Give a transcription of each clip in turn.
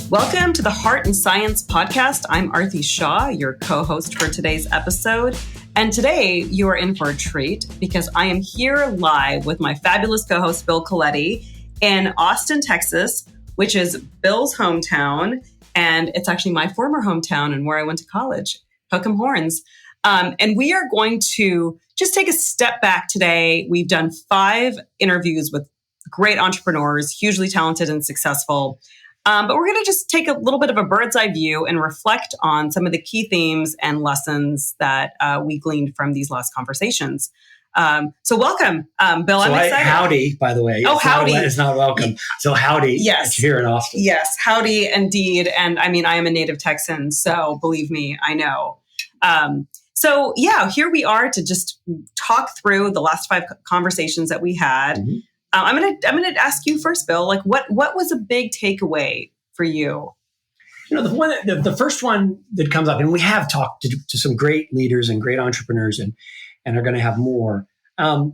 Welcome to the Heart and Science Podcast. I'm Aarti Shah, your co-host for today's episode. And today you are in for a treat because I am here live with my fabulous co-host, Bill Coletti, in Austin, Texas, which is Bill's hometown. And it's actually my former hometown and where I went to college, Hook'em Horns. And we are going to just take a step back today. We've done 5 interviews with great entrepreneurs, hugely talented and successful. But we're going to just take a little bit of a bird's eye view and reflect on some of the key themes and lessons that we gleaned from these last conversations. So welcome, Bill. I'm excited. Howdy, by the way. Oh, howdy. It's not welcome. So howdy. Yes. Here in Austin. Yes, howdy indeed. And I mean, I am a native Texan, so believe me, I know. So yeah, here we are to just talk through the last 5 conversations that we had. Mm-hmm. I'm gonna ask you first, Bill. Like, what was a big takeaway for you? You know, the first one that comes up, and we have talked to some great leaders and great entrepreneurs, and are going to have more. I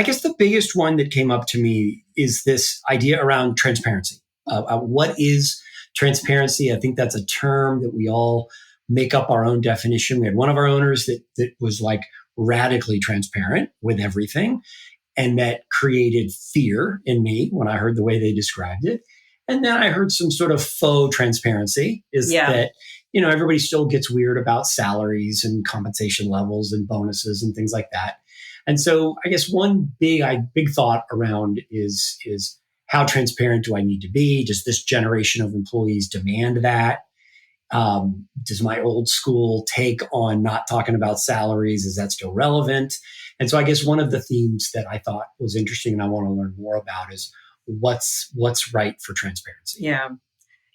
guess the biggest one that came up to me is this idea around transparency. What is transparency? I think that's a term that we all make up our own definition. We had one of our owners that was like radically transparent with everything. And that created fear in me when I heard the way they described it. And then I heard some sort of faux transparency that, you know, everybody still gets weird about salaries and compensation levels and bonuses and things like that. And so I guess one big thought around is how transparent do I need to be? Does this generation of employees demand that? Does my old school take on not talking about salaries? Is that still relevant? And so I guess one of the themes that I thought was interesting and I want to learn more about is what's right for transparency. Yeah.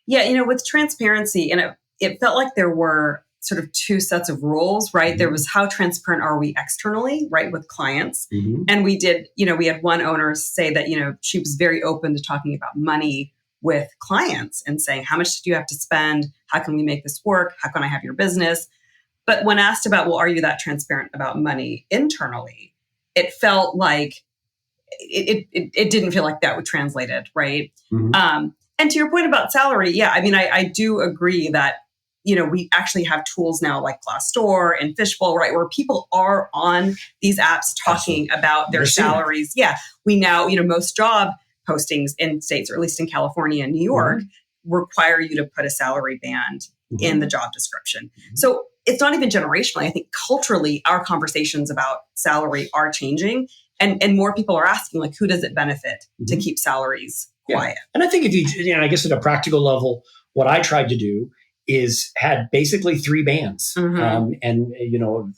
You know, with transparency, and it felt like there were sort of 2 sets of rules, right? Mm-hmm. There was how transparent are we externally, right, with clients. Mm-hmm. And we had one owner say that, you know, she was very open to talking about money with clients and saying, how much do you have to spend? How can we make this work? How can I have your business? But when asked about, well, are you that transparent about money internally? It felt like it didn't feel like that would translated, right? Mm-hmm. And to your point about salary, yeah, I mean, I do agree that, you know, we actually have tools now like Glassdoor and Fishbowl, right, where people are on these apps talking about their salaries. Yeah, we now, you know, most job postings in states, or at least in California and New York, mm-hmm. require you to put a salary band mm-hmm. in the job description. Mm-hmm. So it's not even generationally. I think culturally, our conversations about salary are changing, and more people are asking, like, who does it benefit mm-hmm. to keep salaries quiet? And I think if you know, I guess at a practical level, what I tried to do is had basically 3 bands, mm-hmm. And you know,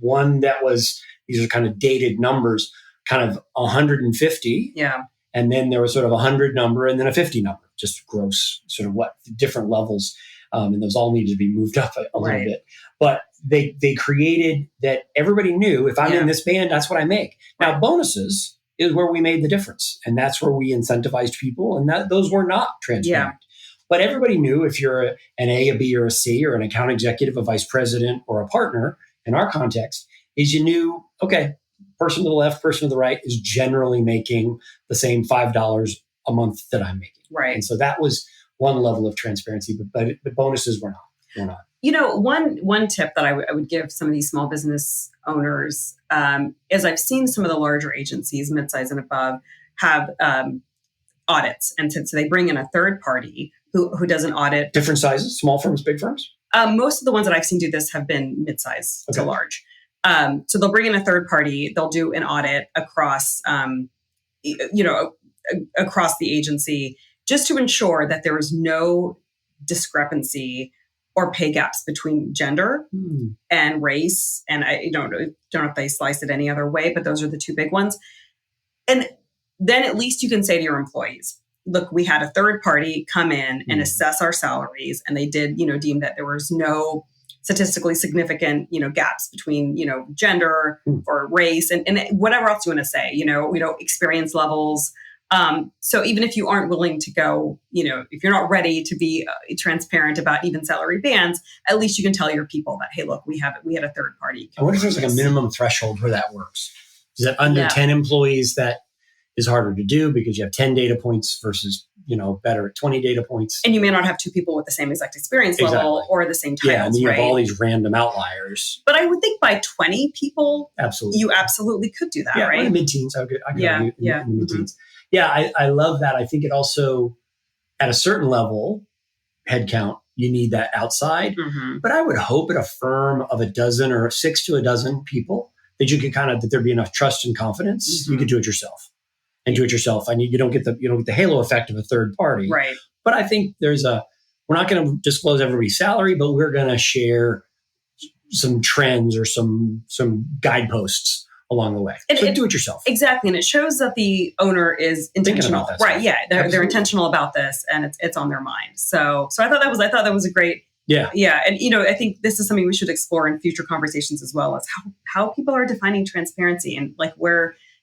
one that was, these are kind of dated numbers, kind of 150, and then there was sort of a 100 number and then a 50 number, just gross, sort of what different levels. And those all needed to be moved up a little bit. But they created that everybody knew, if I'm in this band, that's what I make. Now, bonuses is where we made the difference. And that's where we incentivized people. And those were not transparent. But everybody knew if you're an A, a B, or a C, or an account executive, a vice president, or a partner, in our context, is you knew, okay, person to the left, person to the right is generally making the same $5 a month that I'm making. Right. And so that was one level of transparency, but bonuses were not. You know, one tip that I would give some of these small business owners is I've seen some of the larger agencies, midsize and above, have audits. And so they bring in a third party who does an audit. Different sizes, small firms, big firms? Most of the ones that I've seen do this have been midsize to large. So they'll bring in a third party. They'll do an audit across, across the agency, just to ensure that there is no discrepancy or pay gaps between gender and race. And I don't know if they slice it any other way, but those are the 2 big ones. And then at least you can say to your employees, look, we had a third party come in and assess our salaries, and they did, you know, deem that there was no statistically significant, you know, gaps between, you know, gender or race and whatever else you want to say, you know, experience levels. So even if you aren't willing to go, you know, if you're not ready to be transparent about even salary bands, at least you can tell your people that, hey, look, we had a third party. I wonder if there's like a minimum threshold where that works. Is that under 10 employees that is harder to do because you have 10 data points versus better, 20 data points. And you may not have two people with the same exact experience level or the same titles. Yeah, and you right? have all these random outliers. But I would think by 20 people, absolutely, you absolutely could do that, yeah, right? Mid-teens, I could in the mid-teens. Mm-hmm. Yeah, I love that. I think it also, at a certain level, headcount, you need that outside. Mm-hmm. But I would hope at a firm of a dozen or 6 to a dozen people that you could that there'd be enough trust and confidence. You could do it yourself. And do it yourself. You don't get the halo effect of a third party. Right. But I think we're not going to disclose everybody's salary, but we're going to share some trends or some guideposts along the way. So do it yourself. Exactly. And it shows that the owner is intentional. Right. Yeah. They're intentional about this, and it's on their mind. So I thought that was a great. Yeah. Yeah. And, I think this is something we should explore in future conversations as well, is how people are defining transparency, and like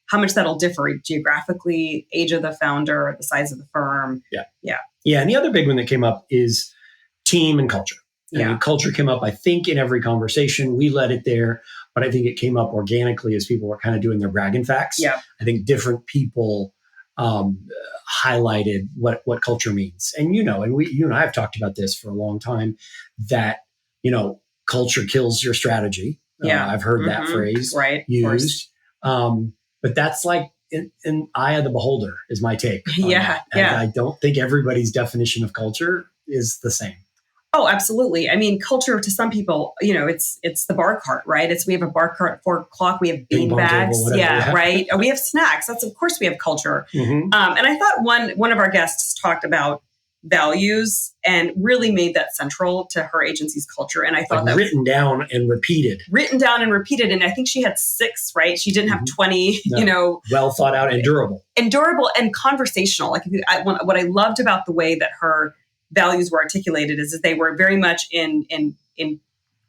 how much that'll differ geographically, age of the founder, the size of the firm. Yeah. Yeah. Yeah. And the other big one that came up is team and culture. And culture came up, I think, in every conversation. We led it there, but I think it came up organically as people were kind of doing their bragging facts. Yeah. I think different people highlighted what culture means. And, you and I have talked about this for a long time, that, culture kills your strategy. Yeah. I've heard that phrase used. But that's like an eye of the beholder is my take. Yeah. And I don't think everybody's definition of culture is the same. Oh, absolutely. I mean, culture to some people, it's the bar cart, right? We have a bar cart at 4:00. We have bean bags. Right. We have snacks. That's, of course, we have culture. Mm-hmm. And I thought one of our guests talked about values and really made that central to her agency's culture. And I thought that written down and repeated. And I think she had 6, right? She didn't have 20, well thought out and durable. And conversational. Like what I loved about the way that her values were articulated is that they were very much in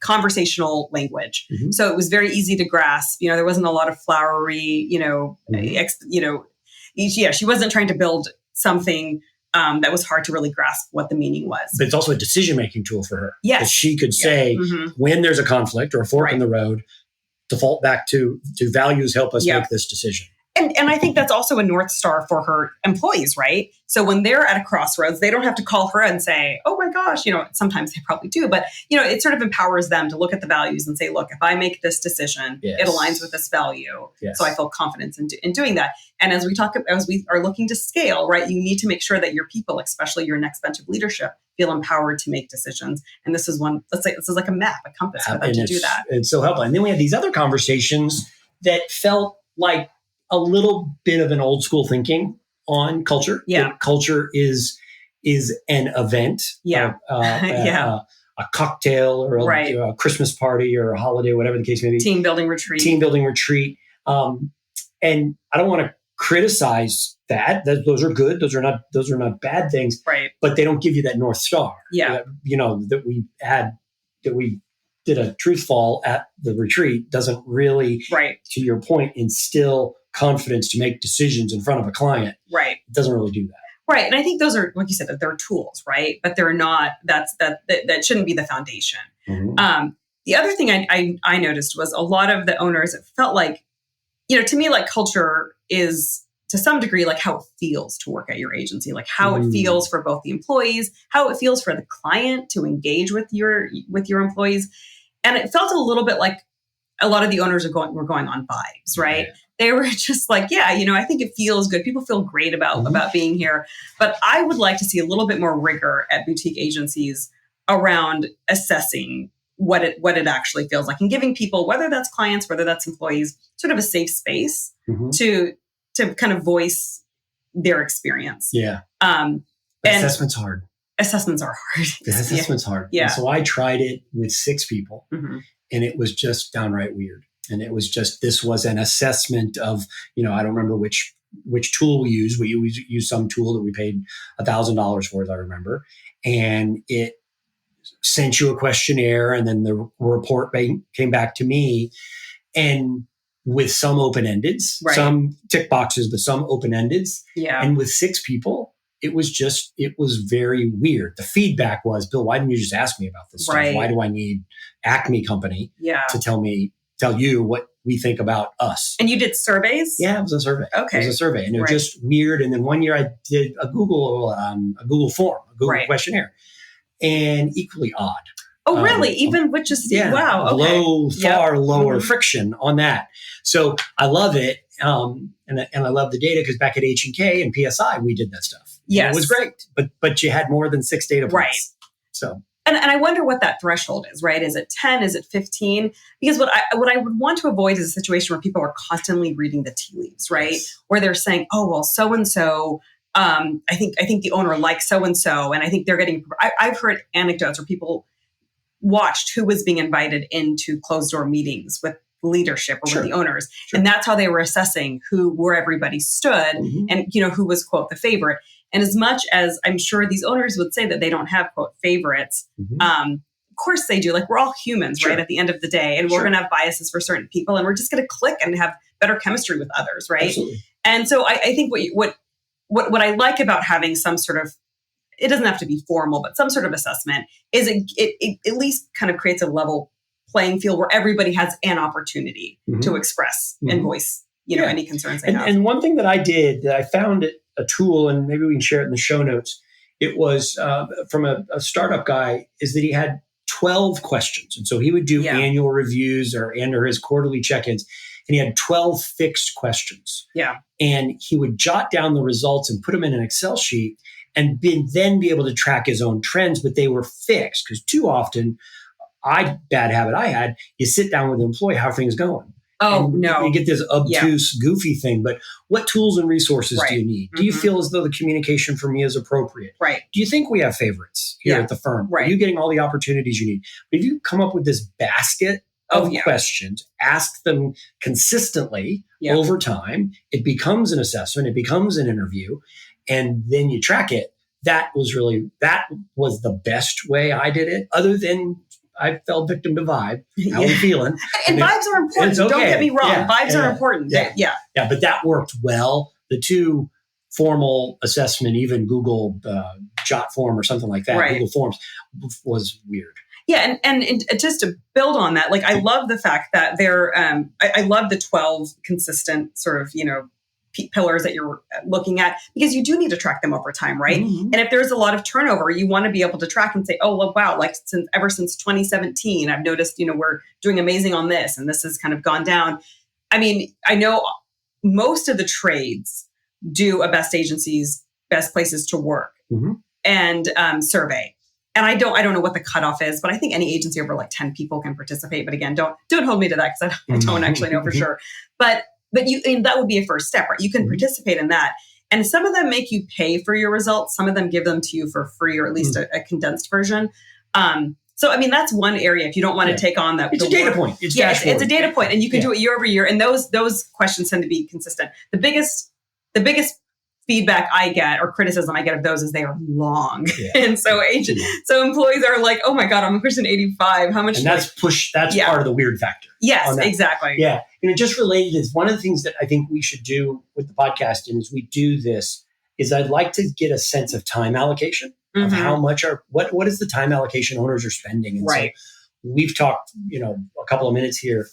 conversational language. Mm-hmm. So it was very easy to grasp. There wasn't a lot of flowery, she wasn't trying to build something that was hard to really grasp what the meaning was. But it's also a decision-making tool for her. Yes. Because she could say, when there's a conflict or a fork in the road, default back to values help us make this decision. And I think that's also a North Star for her employees, right? So when they're at a crossroads, they don't have to call her and say, oh my gosh, sometimes they probably do, but it sort of empowers them to look at the values and say, look, if I make this decision, it aligns with this value. Yes. So I feel confidence in doing that. And as we are looking to scale, right, you need to make sure that your people, especially your next bench of leadership, feel empowered to make decisions. And this is this is like a map, a compass for them to do that. It's so helpful. And then we had these other conversations that felt like a little bit of an old school thinking on culture. Yeah. Culture is an event. Yeah. A cocktail or a Christmas party or a holiday, whatever the case may be. Team building retreat. And I don't want to criticize that. Those are good. Those are not bad things. Right. But they don't give you that North Star. Yeah. That we did a truth fall at the retreat doesn't really, to your point, instill confidence to make decisions in front of a client. Right. It doesn't really do that. Right. And I think those are, like you said, that they're tools, right? But they're not, that shouldn't be the foundation. Mm-hmm. The other thing I noticed was a lot of the owners, it felt like, to me, like culture is to some degree, like how it feels to work at your agency, like how it feels for both the employees, how it feels for the client to engage with your employees. And it felt a little bit like a lot of the owners were going on vibes, right? Yeah. They were just like, I think it feels good. People feel great about being here. But I would like to see a little bit more rigor at boutique agencies around assessing what it actually feels like, and giving people, whether that's clients, whether that's employees, sort of a safe space to kind of voice their experience. Yeah. Assessment's hard. Assessments are hard. Assessment's hard. Yeah. And so I tried it with 6 people, and it was just downright weird. And it was just, this was an assessment of, I don't remember which tool we used. We used some tool that we paid $1,000 for, as I remember. And it sent you a questionnaire, and then the report came back to me, and with some open-endeds, some tick boxes, but some open-endeds. Yeah. And with 6 people, it was very weird. The feedback was, Bill, why didn't you just ask me about this stuff? Why do I need Acme Company to tell you what we think about us. And you did surveys? Yeah, it was a survey. Okay. It was a survey, and it was just weird. And then one year I did a Google form, a Google questionnaire, and equally odd. Oh, really? Even with just wow, okay. Far lower friction on that. So I love it, and I love the data because back at H&K and PSI we did that stuff. Yes, it was great, but you had more than 6 data points. Right. So. And I wonder what that threshold is, right? Is it 10? Is it 15? Because what I would want to avoid is a situation where people are constantly reading the tea leaves, right? Yes. Where they're saying, oh, well, so-and-so, I think the owner likes so-and-so, and I think they're getting, I've heard anecdotes where people watched who was being invited into closed door meetings with leadership or with the owners. Sure. And that's how they were assessing where everybody stood and, who was, quote, the favorite. And as much as I'm sure these owners would say that they don't have, quote, favorites, of course they do. Like, we're all humans, right, at the end of the day. And we're going to have biases for certain people, and we're just going to click and have better chemistry with others, right? Absolutely. And so I think what I like about having some sort of, it doesn't have to be formal, but some sort of assessment is it at least kind of creates a level playing field where everybody has an opportunity to express and voice, any concerns they have. And one thing that I did that I found a tool, and maybe we can share it in the show notes. It was from a startup guy, is that he had 12 questions. And so he would do annual reviews or his quarterly check-ins. And he had 12 fixed questions. Yeah. And he would jot down the results and put them in an Excel sheet and then be able to track his own trends, but they were fixed. Because too often, bad habit I had, you sit down with the employee, how are things going? Oh, and no. You get this obtuse, goofy thing, but what tools and resources do you need? Do you feel as though the communication for me is appropriate? Right. Do you think we have favorites here at the firm? Right. Are you getting all the opportunities you need? But if you come up with this basket of questions, ask them consistently over time, it becomes an assessment, it becomes an interview, and then you track it. That was the best way I did it, other than I fell victim to vibe. How are we feeling? And vibes are important. Okay. Don't get me wrong. Vibes are important. Yeah, but that worked well. The two formal assessment, even Google Jot form or something like that, Google Forms, was weird. Yeah, and just to build on that, like, I love the fact that I love the 12 consistent sort of, pillars that you're looking at, because you do need to track them over time, right? And if there's a lot of turnover, you want to be able to track and say, oh, well, wow, like ever since 2017, I've noticed, we're doing amazing on this, and this has kind of gone down. I mean, I know most of the trades do a best agencies, best places to work and survey. And I don't know what the cutoff is, but I think any agency over like 10 people can participate. But again, don't hold me to that, because I don't actually know for sure. But that would be a first step, right? You can participate in that. And some of them make you pay for your results. Some of them give them to you for free, or at least a condensed version. So, I mean, that's one area. If you don't want to take on that. It's a data point. It's a data point, and you can do it year over year. And those questions tend to be consistent. The biggest feedback I get, or criticism I get of those, is they are long. And so so employees are like, oh my God, I'm a person 85. How much? And that's part of the weird factor. Yes, exactly. Yeah. Just related is one of the things that I think we should do with the podcast, and as we do this, is I'd like to get a sense of time allocation of how much what is the time allocation owners are spending. And so we've talked, a couple of minutes here.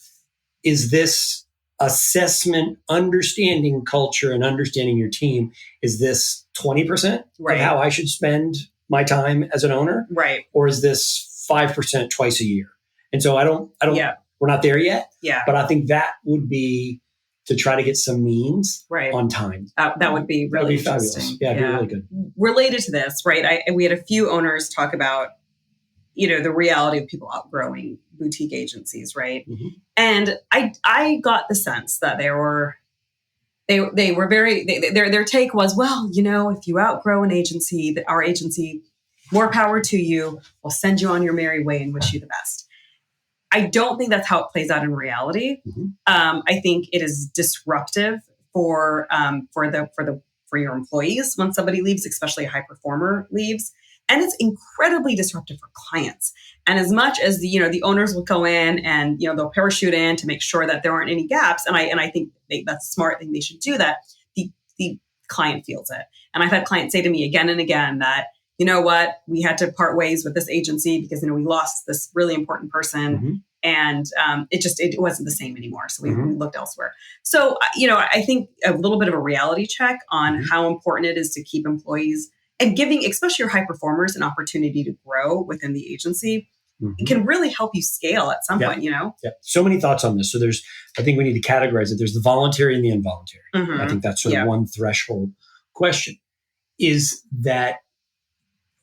Is this assessment, understanding culture and understanding your team, is this 20% of how I should spend my time as an owner? Right. Or is this 5% twice a year? And so I don't, we're not there yet. Yeah. But I think that would be to try to get some means on time. That would be really interesting. Fabulous. Yeah, it'd be really good. Related to this, right? We had a few owners talk about, the reality of people outgrowing boutique agencies, right? And I got the sense that they were very, their take was, well, if you outgrow an agency, our agency, more power to you, we'll send you on your merry way and wish you the best. I don't think that's how it plays out in reality. I think it is disruptive for your employees when somebody leaves, especially a high performer leaves. And it's incredibly disruptive for clients. And as much as the owners will go in and they'll parachute in to make sure that there aren't any gaps, and I think that's a smart thing, they should do that. The client feels it, and I've had clients say to me again and again that, you know what, we had to part ways with this agency because we lost this really important person, And it wasn't the same anymore. So we looked elsewhere. So, I think a little bit of a reality check on how important it is to keep employees and giving, especially your high performers, an opportunity to grow within the agency. It can really help you scale at some point, Yeah. So many thoughts on this. So I think we need to categorize it. There's the voluntary and the involuntary. I think that's sort of one threshold question is that,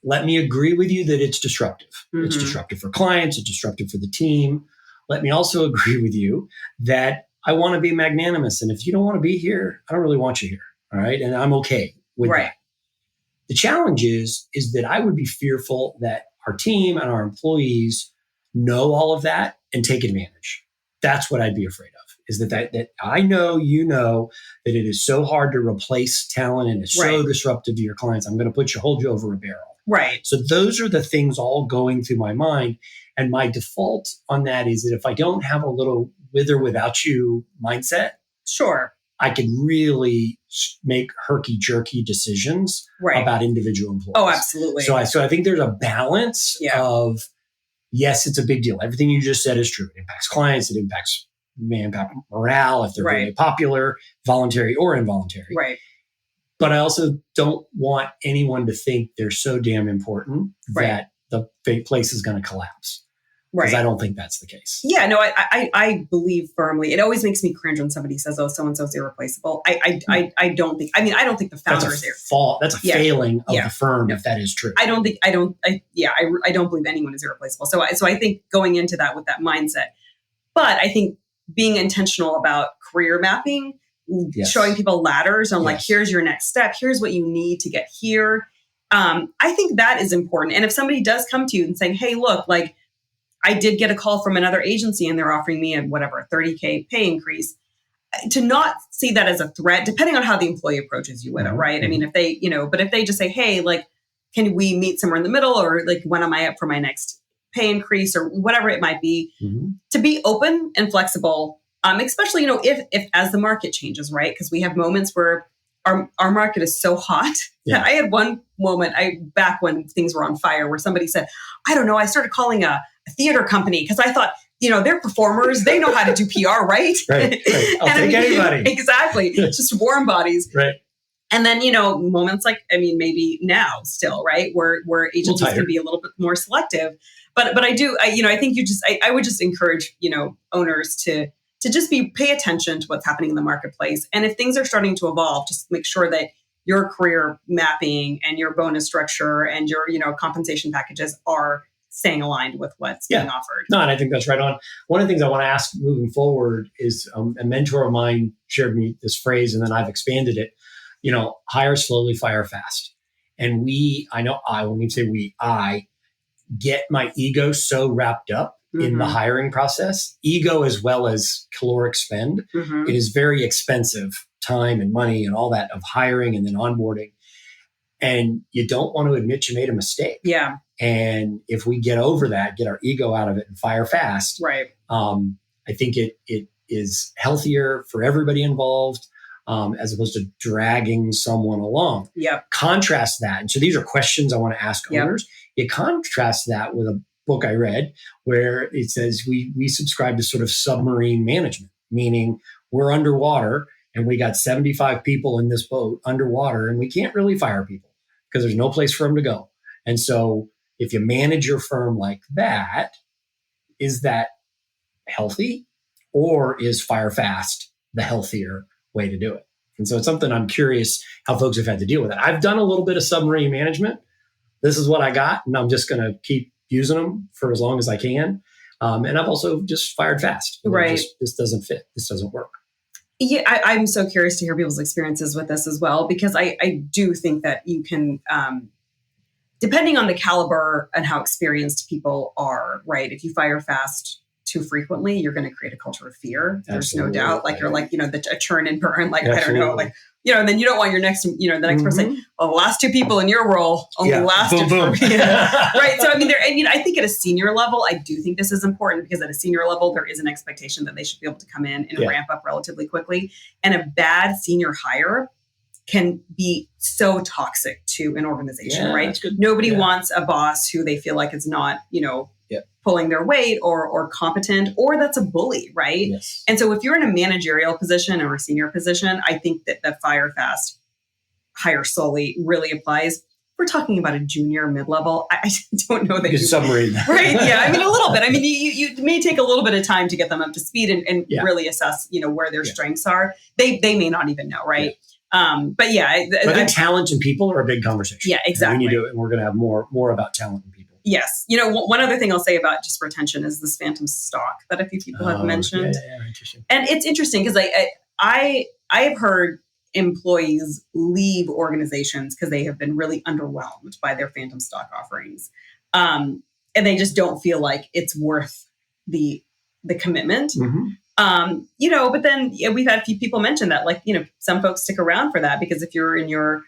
let me agree with you that it's disruptive. It's disruptive for clients. It's disruptive for the team. Let me also agree with you that I want to be magnanimous. And if you don't want to be here, I don't really want you here. All right. And I'm okay with that. The challenge is that I would be fearful that our team and our employees know all of that and take advantage. That's what I'd be afraid of, is that I know, that it is so hard to replace talent and it's so disruptive to your clients. I'm going to hold you over a barrel. Right. So those are the things all going through my mind. And my default on that is that if I don't have a little with or without you mindset, I could really make herky-jerky decisions about individual employees. Oh, absolutely. So I think there's a balance of, yes, it's a big deal. Everything you just said is true. It impacts clients. It impacts morale, if they're really popular, voluntary or involuntary. Right. But I also don't want anyone to think they're so damn important that the place is going to collapse. Because I don't think that's the case. Yeah, no, I believe firmly. It always makes me cringe when somebody says, "Oh, so and so's irreplaceable." I don't think. I don't think the founder is fault. That's a failing of the firm if that is true. I don't believe anyone is irreplaceable. So I think going into that with that mindset, but I think being intentional about career mapping, showing people ladders on here's your next step, here's what you need to get here. I think that is important. And if somebody does come to you and saying, "Hey, look, I did get a call from another agency and they're offering me a $30K pay increase," to not see that as a threat, depending on how the employee approaches you with it, right? I mean, if they, but if they just say, "Hey, can we meet somewhere in the middle?" Or "When am I up for my next pay increase?" or whatever it might be, to be open and flexible, especially, if as the market changes, right? Because we have moments where our market is so hot. Yeah. I had one moment back when things were on fire where somebody said, "I don't know, I started calling a theater company because I thought, they're performers. They know how to do PR, right?" Right. I'll take anybody. Exactly. It's just warm bodies. Right. And then, moments maybe now still, right, where agencies can be a little bit more selective. But I think I would just encourage, owners to just pay attention to what's happening in the marketplace. And if things are starting to evolve, just make sure that your career mapping and your bonus structure and your, compensation packages are staying aligned with what's being offered. No, and I think that's right on. One of the things I want to ask moving forward is a mentor of mine shared me this phrase, and then I've expanded it, hire slowly, fire fast. And I get my ego so wrapped up in the hiring process, ego as well as caloric spend. It is very expensive time and money and all that of hiring and then onboarding. And you don't want to admit you made a mistake. Yeah. And if we get over that, get our ego out of it and fire fast, right? I think it is healthier for everybody involved, as opposed to dragging someone along. Yep. Contrast that. And so these are questions I want to ask owners. You contrast that with a book I read where it says we subscribe to sort of submarine management, meaning we're underwater and we got 75 people in this boat underwater and we can't really fire people because there's no place for them to go. And so if you manage your firm like that, is that healthy, or is fire fast the healthier way to do it? And so it's something I'm curious how folks have had to deal with it. I've done a little bit of submarine management. This is what I got, and I'm just going to keep using them for as long as I can. And I've also just fired fast. Right. This doesn't fit. This doesn't work. Yeah, I'm so curious to hear people's experiences with this as well, because I do think that you can, depending on the caliber and how experienced people are, right? If you fire fast too frequently, you're going to create a culture of fear. There's no doubt. You're a churn and burn. I don't know, and then you don't want your next, the next person saying, "Well, the last two people in your role only lasted for me." Right. So, I think at a senior level, I do think this is important, because at a senior level, there is an expectation that they should be able to come in and ramp up relatively quickly. And a bad senior hire can be so toxic to an organization, right? Nobody wants a boss who they feel like is not, pulling their weight or competent, or that's a bully, right? Yes. And so if you're in a managerial position or a senior position, I think that fire fast, hire slowly really applies. We're talking about a junior mid-level. I don't know that you submarine that. Right. Yeah. I mean, a little bit. I mean, you may take a little bit of time to get them up to speed and really assess, where their strengths are. They may not even know. Right. Yeah. But yeah. I think talent and people are a big conversation. Yeah, exactly. And we're going to have more about talent and people. Yes. One other thing I'll say about just retention is this phantom stock that a few people have mentioned. Yeah, interesting. And it's interesting because I have heard employees leave organizations because they have been really underwhelmed by their phantom stock offerings. And they just don't feel like it's worth the commitment. But then we've had a few people mention that, some folks stick around for that because if you're in your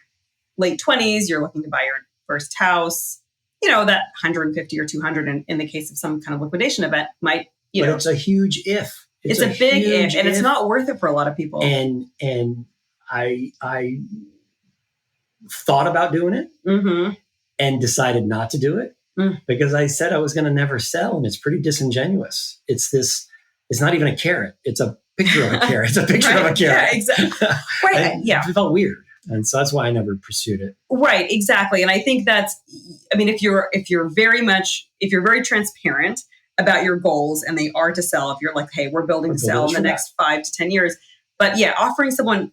late 20s, you're looking to buy your first house, that 150 or 200 in the case of some kind of liquidation event might, But it's a huge if. It's a big if, and it's not worth it for a lot of people. And I thought about doing it and decided not to do it because I said I was going to never sell, and it's pretty disingenuous. It's not even a carrot. It's a picture of a carrot. It's a picture of a carrot. Yeah, exactly. Right. It felt weird. And so that's why I never pursued it. Right. Exactly. And I think if you're very transparent about your goals and they are to sell, if you're like, hey, we're building to sell in the next 5 to 10 years, but offering someone,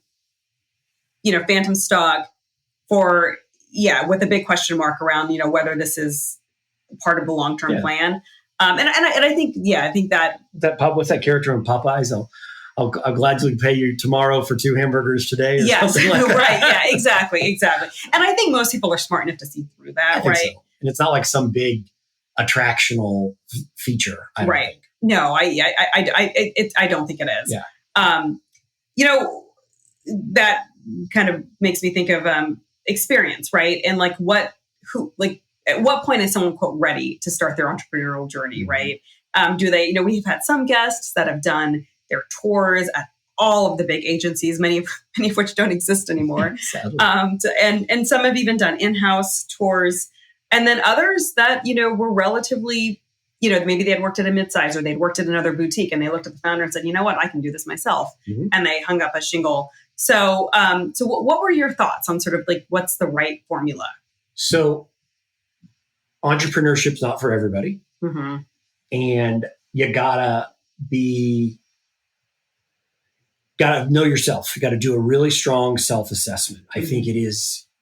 phantom stock with a big question mark around, whether this is part of the long-term plan. And I think that what's that character in Popeyes? I'll gladly pay you tomorrow for 2 hamburgers today. Or something like that. Right. Yeah, exactly. And I think most people are smart enough to see through that. Right. So. And it's not like some big attractional feature. I don't think. No, I don't think it is. Yeah. That kind of makes me think of experience, right? And at what point is someone, quote, ready to start their entrepreneurial journey, right? Do they, we've had some guests that have done their tours at all of the big agencies, many of which don't exist anymore. And some have even done in-house tours. And then others that, were relatively, maybe they had worked at a midsize or they'd worked at another boutique and they looked at the founder and said, you know what, I can do this myself. And they hung up a shingle. So, what were your thoughts on sort of what's the right formula? So entrepreneurship's not for everybody. And you gotta know yourself. You gotta do a really strong self-assessment. I think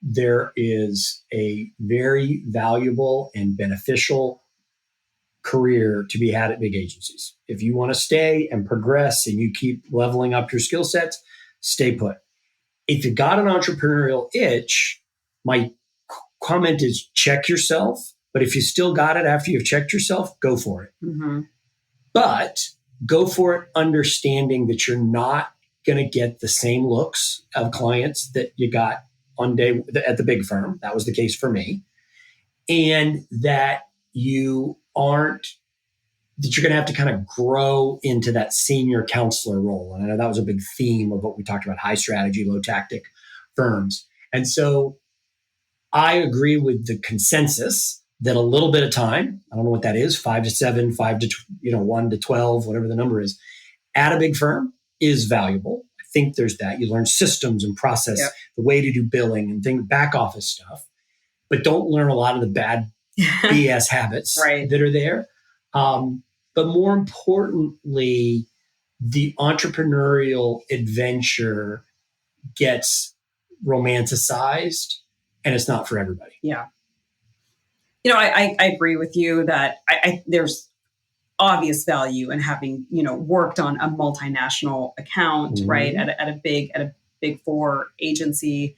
there is a very valuable and beneficial career to be had at big agencies. If you want to stay and progress and you keep leveling up your skill sets, stay put. If you got an entrepreneurial itch, my comment is check yourself. But if you still got it after you've checked yourself, go for it. But go for it understanding that you're not going to get the same looks of clients that you got on day at the big firm. That was the case for me. And that you're going to have to kind of grow into that senior counselor role. And I know that was a big theme of what we talked about, high strategy, low tactic firms. And so I agree with the consensus that a little bit of time, I don't know what that is, 5 to 7, 5 to 1 to 12, whatever the number is, at a big firm is valuable. I think there's that. You learn systems and process, the way to do billing and things, back office stuff, but don't learn a lot of the bad BS habits that are there. But more importantly, the entrepreneurial adventure gets romanticized and it's not for everybody. Yeah. I agree with you that there's obvious value in having, worked on a multinational account, right, at a big 4 agency.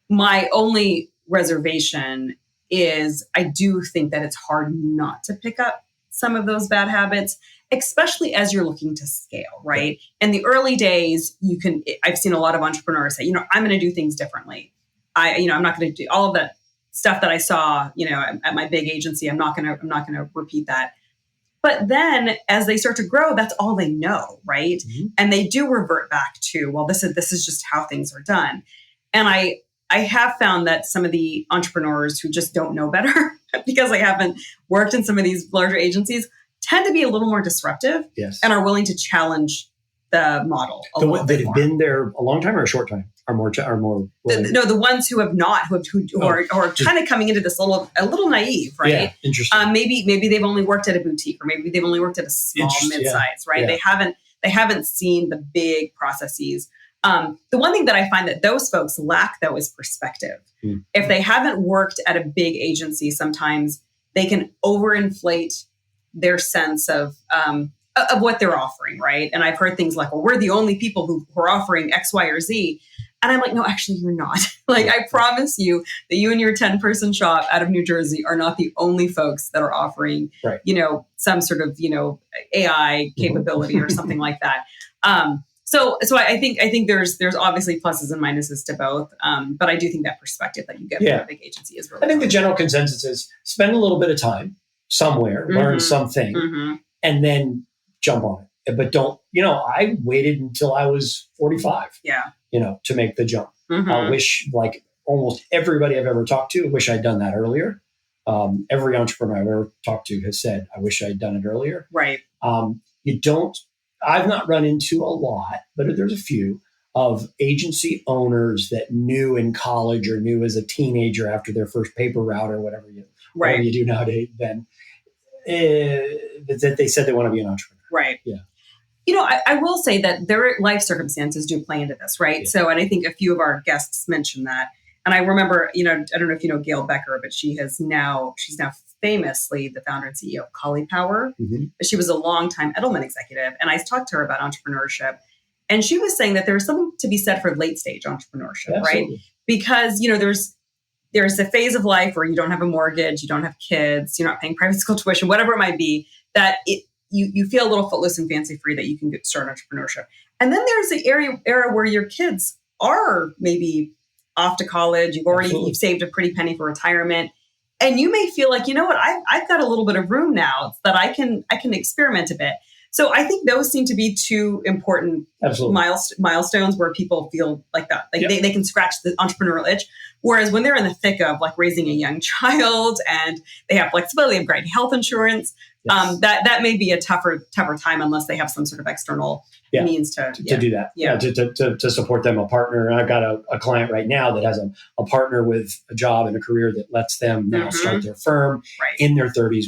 My only reservation is I do think that it's hard not to pick up some of those bad habits, especially as you're looking to scale, right? In the early days, I've seen a lot of entrepreneurs say, I'm going to do things differently. I'm not going to do all of that stuff that I saw, at my big agency. I'm not going to repeat that. But then as they start to grow, that's all they know, right? And they do revert back to, well, this is just how things are done. And I I have found that some of the entrepreneurs who just don't know better because they haven't worked in some of these larger agencies tend to be a little more disruptive and are willing to challenge the model. That have been there a long time or a short time are more. The ones who have not, who are kind of coming into this a little naive, right? Yeah, interesting. Maybe they've only worked at a boutique, or maybe they've only worked at a small mid-size, right? Yeah. They haven't seen the big processes. The one thing that I find that those folks lack, though, is perspective. If they haven't worked at a big agency, sometimes they can overinflate their sense of what they're offering, right? And I've heard things like, well, we're the only people who are offering X, Y, or Z. And I'm like, no, actually, you're not. Like, I promise you that you and your 10-person shop out of New Jersey are not the only folks that are offering, some sort of, AI capability or something like that. So I think there's obviously pluses and minuses to both. But I do think that perspective that you get from a big agency is really. I think the general consensus is spend a little bit of time somewhere, learn something, and then jump on it. But don't, I waited until I was 45. To make the jump. I wish, like almost everybody I've ever talked to, wish I'd done that earlier. Every entrepreneur I've ever talked to has said, I wish I'd done it earlier. Right. I've not run into a lot, but there's a few of agency owners that knew in college or knew as a teenager after their first paper route or whatever you do nowadays, then that they said they want to be an entrepreneur. Right. Yeah. I will say that their life circumstances do play into this, right? Yeah. So, and I think a few of our guests mentioned that. And I remember, I don't know if you know Gail Becker, but she's now famously the founder and CEO of Collie Power. But she was a longtime Edelman executive. And I talked to her about entrepreneurship. And she was saying that there's something to be said for late stage entrepreneurship, right? Because, there's a phase of life where you don't have a mortgage, you don't have kids, you're not paying private school tuition, whatever it might be, that you feel a little footloose and fancy free that you can start entrepreneurship. And then there's the era where your kids are maybe off to college. You've saved a pretty penny for retirement. And you may feel like, I've got a little bit of room now that I can experiment a bit. So I think those seem to be two important milestones where people feel like that. Like they can scratch the entrepreneurial itch. Whereas when they're in the thick of like raising a young child and they have flexibility, they have great health insurance, that may be a tougher time unless they have some sort of external means to do that. To support them, a partner. And I've got a client right now that has a partner with a job and a career that lets them now start their firm in their 30s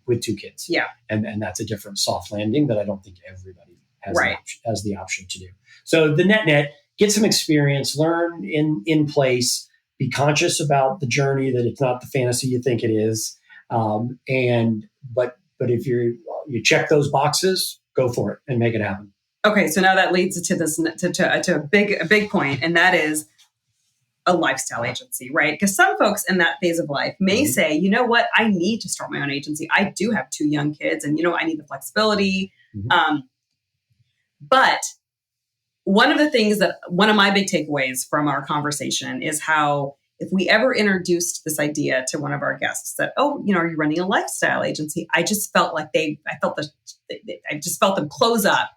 with 2 kids. Yeah, and that's a different soft landing that I don't think everybody has the option to do. So the net, get some experience, learn in place. Be conscious about the journey, that it's not the fantasy you think it is. But if you check those boxes, go for it and make it happen. Okay, so now that leads to this to a big point, and that is a lifestyle agency, right? Because some folks in that phase of life may say, you know what, I need to start my own agency. I do have 2 young kids, and I need the flexibility. But one of my big takeaways from our conversation is how if we ever introduced this idea to one of our guests that, are you running a lifestyle agency? I just felt like I just felt them close up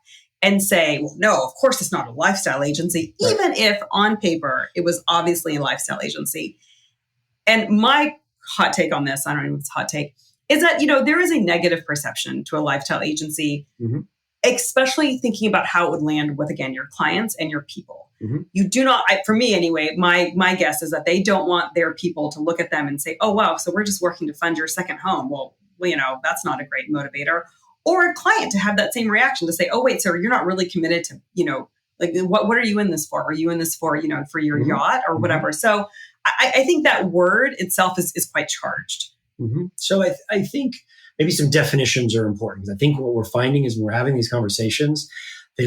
and say, well, no, of course it's not a lifestyle agency, even if on paper it was obviously a lifestyle agency. And my hot take on this, I don't know if it's a hot take, is that, there is a negative perception to a lifestyle agency, especially thinking about how it would land with, again, your clients and your people. You do not, for me anyway, my guess is that they don't want their people to look at them and say, oh, wow, so we're just working to fund your second home. Well, that's not a great motivator. Or a client to have that same reaction to say, oh, wait, so you're not really committed to, like, what are you in this for? Are you in this for, for your yacht or whatever? So I think that word itself is quite charged. So I think maybe some definitions are important, because I think what we're finding is when we're having these conversations, they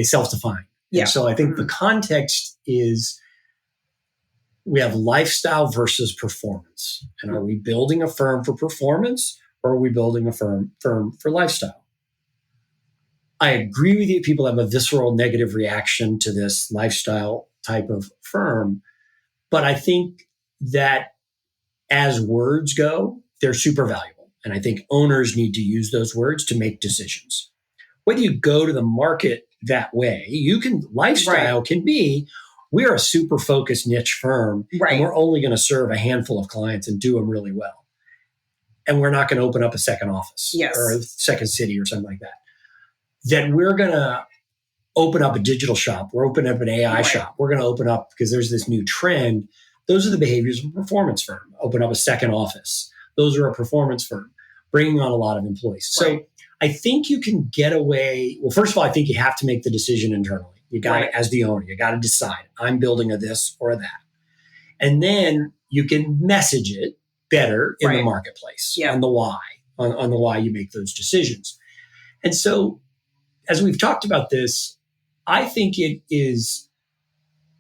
self-define. Yeah. And so I think the context is we have lifestyle versus performance. And are we building a firm for performance, or are we building a firm for lifestyle? I agree with you. People have a visceral negative reaction to this lifestyle type of firm. But I think that as words go, they're super valuable. And I think owners need to use those words to make decisions. Whether you go to the market that way, lifestyle can be, we're a super focused niche firm, right. and we're only going to serve a handful of clients and do them really well. And we're not going to open up a second office or a second city or something like that. Then we're going to open up a digital shop. We're opening up an AI shop. We're going to open up, because there's this new trend. Those are the behaviors of a performance firm. Open up a second office. Those are a performance firm, bringing on a lot of employees. So I think you can get away. Well, first of all, I think you have to make the decision internally. You got to, as the owner, you got to decide, I'm building a this or a that. And then you can message it better in the marketplace on the why, on the why you make those decisions. And so as we've talked about this, I think it is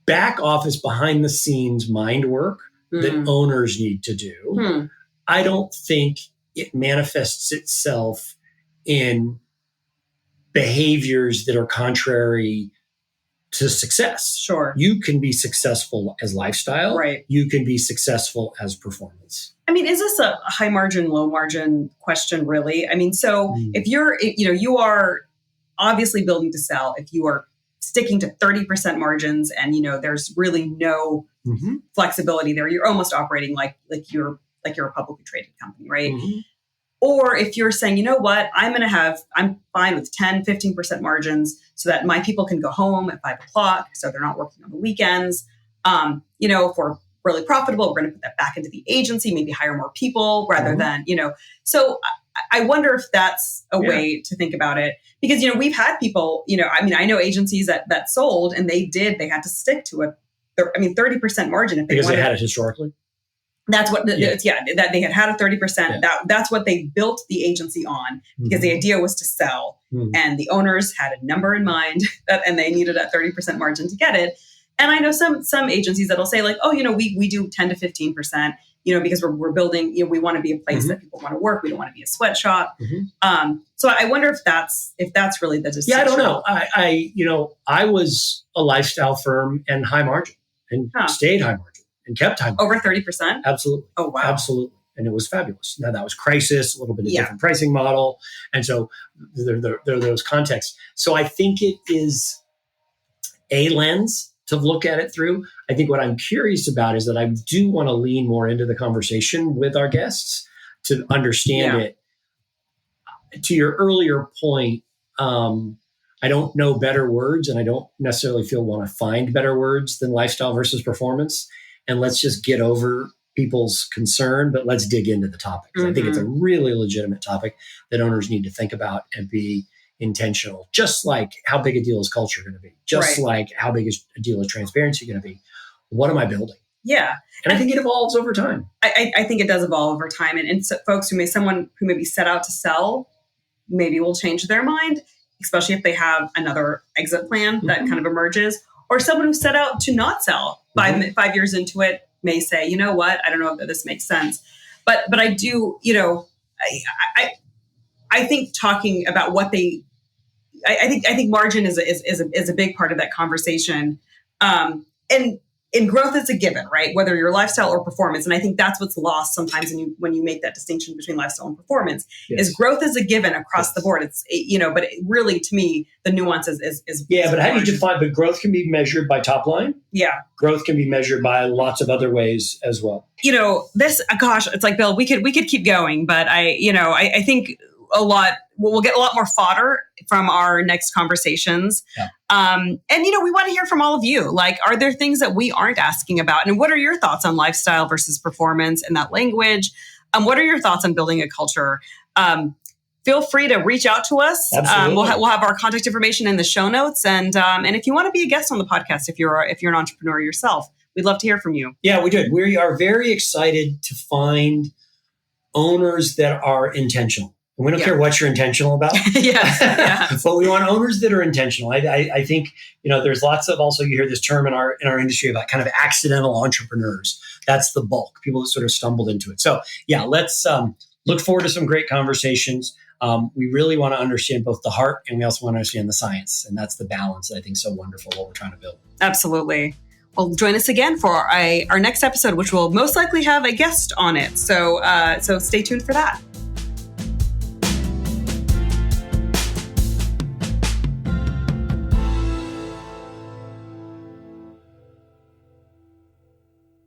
back office, behind the scenes mind work that owners need to do. I don't think it manifests itself in behaviors that are contrary to success. Sure. You can be successful as lifestyle. Right. You can be successful as performance. I mean, is this a high margin, low margin question, really? I mean, so if you are obviously building to sell, if you are sticking to 30% margins and, there's really no flexibility there, you're almost operating like you're a publicly traded company, right? Or if you're saying, you know what, I'm fine with 10, 15% margins so that my people can go home at 5 o'clock, so they're not working on the weekends. If we're really profitable, we're going to put that back into the agency, maybe hire more people rather than, So I wonder if that's a way to think about it. Because, we've had people, I know agencies that sold and they had to stick to 30% margin. If because they had it historically. That's what, that they had a 30%. That's what they built the agency on, because the idea was to sell, and the owners had a number in mind and they needed a 30% margin to get it. And I know some agencies that'll say like, oh, we do 10 to 15%, because we're building, we want to be a place that people want to work. We don't want to be a sweatshop. So I wonder if that's really the decision. Yeah, I don't know. I was a lifestyle firm and high margin and stayed high margin. And kept time. Over 30%? Absolutely. Oh, wow. Absolutely. And it was fabulous. Now, that was crisis, a little bit of different pricing model. And so there are those contexts. So I think it is a lens to look at it through. I think what I'm curious about is that I do want to lean more into the conversation with our guests to understand it. To your earlier point, I don't know better words, and I don't necessarily want to find better words than lifestyle versus performance. And let's just get over people's concern, but let's dig into the topic. I think it's a really legitimate topic that owners need to think about and be intentional. Just like how big a deal is culture going to be? Just like how big is a deal of transparency going to be? What am I building? Yeah. And I think it evolves over time. I think it does evolve over time. And so folks someone who maybe set out to sell, maybe will change their mind, especially if they have another exit plan that kind of emerges. Or someone who set out to not sell 5 years into it may say, you know what, I don't know if this makes sense. But I do, I think talking about what I think margin is a big part of that conversation. And growth is a given, right? Whether you're lifestyle or performance. And I think that's what's lost sometimes when you make that distinction between lifestyle and performance is growth is a given across the board. It's, but really to me, the nuance is but how do you define, but growth can be measured by top line. Yeah. Growth can be measured by lots of other ways as well. It's like, Bill, we could keep going, but I think we'll get a lot more fodder from our next conversations. Yeah. And, we want to hear from all of you. Like, are there things that we aren't asking about? And what are your thoughts on lifestyle versus performance and that language? What are your thoughts on building a culture? Feel free to reach out to us. We'll have our contact information in the show notes. And if you want to be a guest on the podcast, if you're an entrepreneur yourself, we'd love to hear from you. Yeah, we did. We are very excited to find owners that are intentional. And we don't care what you're intentional about. But we want owners that are intentional. I think, there's lots of, also you hear this term in our industry about kind of accidental entrepreneurs. That's the bulk, people that sort of stumbled into it. So let's look forward to some great conversations. We really want to understand both the heart and we also want to understand the science. And that's the balance that I think is so wonderful what we're trying to build. Absolutely. Well, join us again for our next episode, which will most likely have a guest on it. So stay tuned for that.